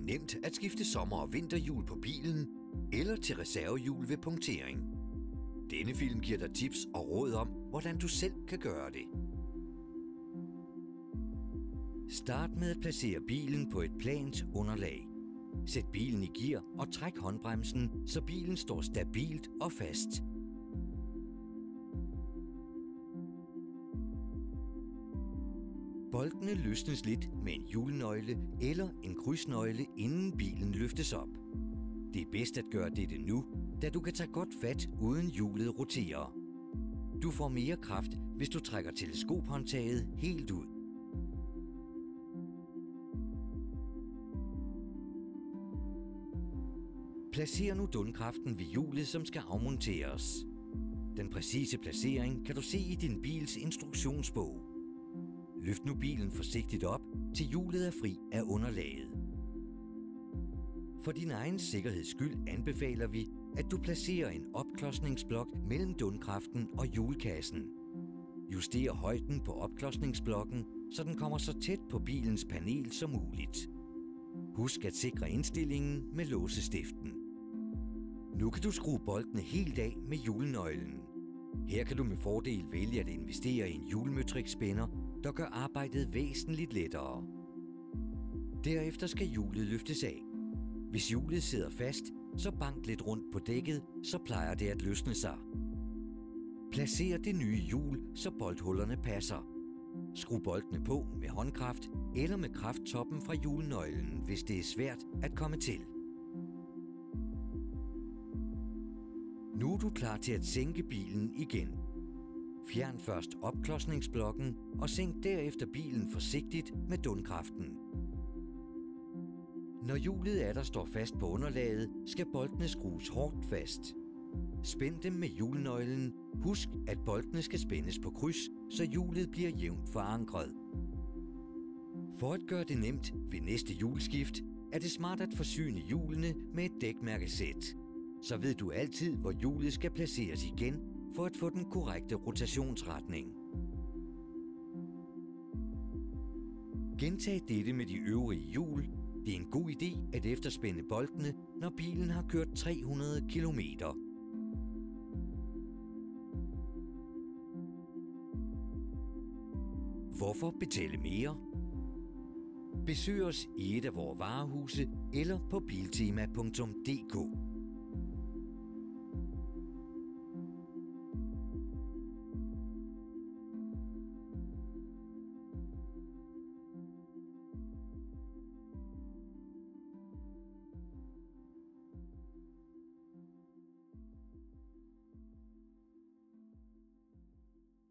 nemt at skifte sommer- og vinterhjul på bilen eller til reservehjul ved punktering. Denne film giver dig tips og råd om, hvordan du selv kan gøre det. Start med at placere bilen på et plant underlag. Sæt bilen i gear og træk håndbremsen, så bilen står stabilt og fast. Boltene løsnes lidt med en hjulnøgle eller en krydsnøgle, inden bilen løftes op. Det er bedst at gøre dette nu, da du kan tage godt fat, uden hjulet roterer. Du får mere kraft, hvis du trækker teleskophåndtaget helt ud. Placer nu dundkraften ved hjulet, som skal afmonteres. Den præcise placering kan du se i din bils instruktionsbog. Løft nu bilen forsigtigt op, til hjulet er fri af underlaget. For din egen sikkerheds skyld anbefaler vi, at du placerer en opklodsningsblok mellem dundkraften og hjulkassen. Juster højden på opklodsningsblokken, så den kommer så tæt på bilens panel som muligt. Husk at sikre indstillingen med låsestiften. Nu kan du skrue boltene helt af med hjulnøglen. Her kan du med fordel vælge at investere i en hjulmøtrikspænder, der gør arbejdet væsentligt lettere. Derefter skal hjulet løftes af. Hvis hjulet sidder fast, så bank lidt rundt på dækket, så plejer det at løsne sig. Placer det nye hjul, så bolthullerne passer. Skru boltene på med håndkraft eller med krafttoppen fra hjulnøglen, hvis det er svært at komme til. Nu er du klar til at sænke bilen igen. Fjern først opklodsningsblokken og sænk derefter bilen forsigtigt med dundkraften. Når hjulet atter står fast på underlaget, skal boltene skrues hårdt fast. Spænd dem med hjulnøglen. Husk, at boltene skal spændes på kryds, så hjulet bliver jævnt forankret. For at gøre det nemt ved næste hjulskift, er det smart at forsyne hjulene med et dækmærkesæt. Så ved du altid, hvor hjulet skal placeres igen, for at få den korrekte rotationsretning. Gentag dette med de øvrige hjul. Det er en god idé at efterspænde boltene, når bilen har kørt 300 km. Hvorfor betale mere? Besøg os i et af vores varehuse eller på biltema.dk.